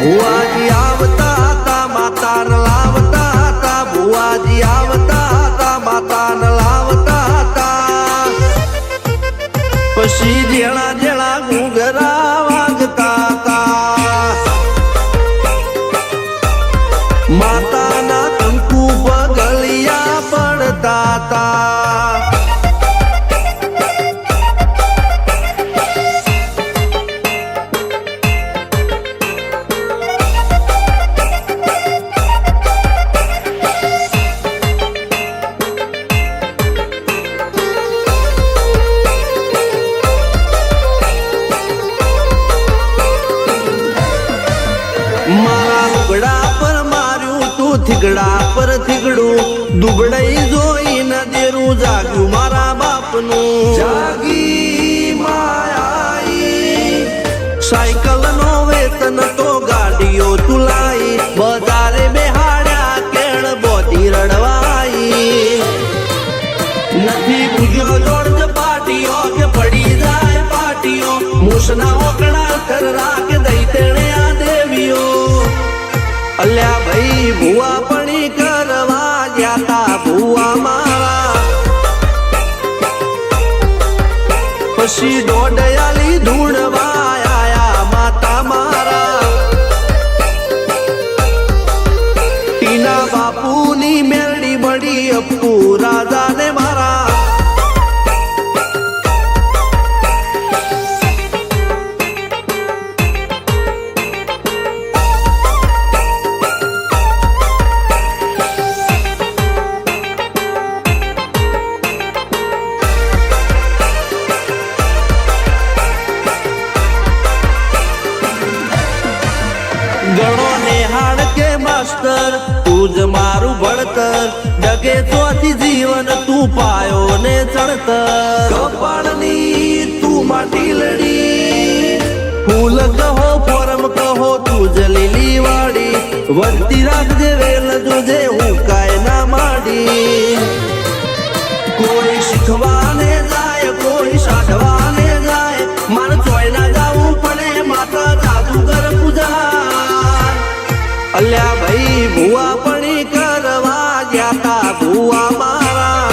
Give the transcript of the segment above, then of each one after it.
ભુવાજી આવતા હતા માતાને લાવતા હતા, ભુવાજી આવતા હતા માતાને લાવતા હતા. પછી જેણા જેણા ઘૂંઘરા વાગતા હતા, માતાના કંકુ પગલિયા પડતા હતા. મારા લુગડા પર માર્યું તું થીગડા પર થીગડું, દુબળાઈ જોઈને દેરું જાગ્યું મારા બાપનું. જાગી માયાઈ સાયકલ નો વેતન તો ગાડીઓ તુલાઈ, બજારે બેહાડ્યા કેળ બોધી રડવાઈ. નથી બુજ્યો જોડ પાટીઓ કે પડી જાય પાટીઓ, મૂસના ઓકડા થરરા કે દઈ તેણે આ દેવીઓ. અલ્યા ભાઈ ભુવા પણી કરવા ગયા તા ભુવા મારા, પછી દોડયાલી ધૂણવા આયા માતા મારા. ટીના બાપુની મેરડી બળી અપ્પુ રાજાને મારા. ગણો નેહાળ કે માસ્ટર તું જ મારું ભણતર, ડગે ચોથી જીવન તું પાયો ને ચડતર. કપાળની તું માટી લડી, ફૂલ કહો ફોરમ કહો તું જ લીલી વાડી, વધતી રાખજે વેલ જોજે હું કાય ના માડી. કોઈ શીખવાને જાય કોઈ સાધવાને જાય, મારે ચોય ના જાવું પડે માતા જાદુગર પૂજા. અલ્યા ભાઈ ભુવા પણી કરવા ગયા તા ભુવા મારા,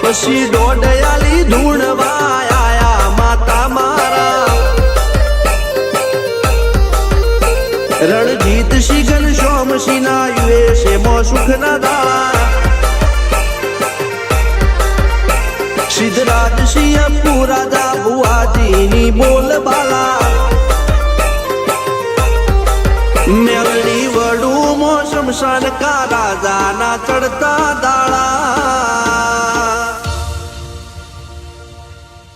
પછી દોડયાલી ધૂણવા આયા માતા મારા. રણજીત સિંહ ઘનશ્યામ સિંહ ના યુએસે મો સુખ ના દાળા, સિદ્ધરાજ સિંહ અપ્પુ રાજા ભુવાજીની બોલ બાલા. મેલડી વડું મો શમશાન કા રાજા ના ચડતા દાળા.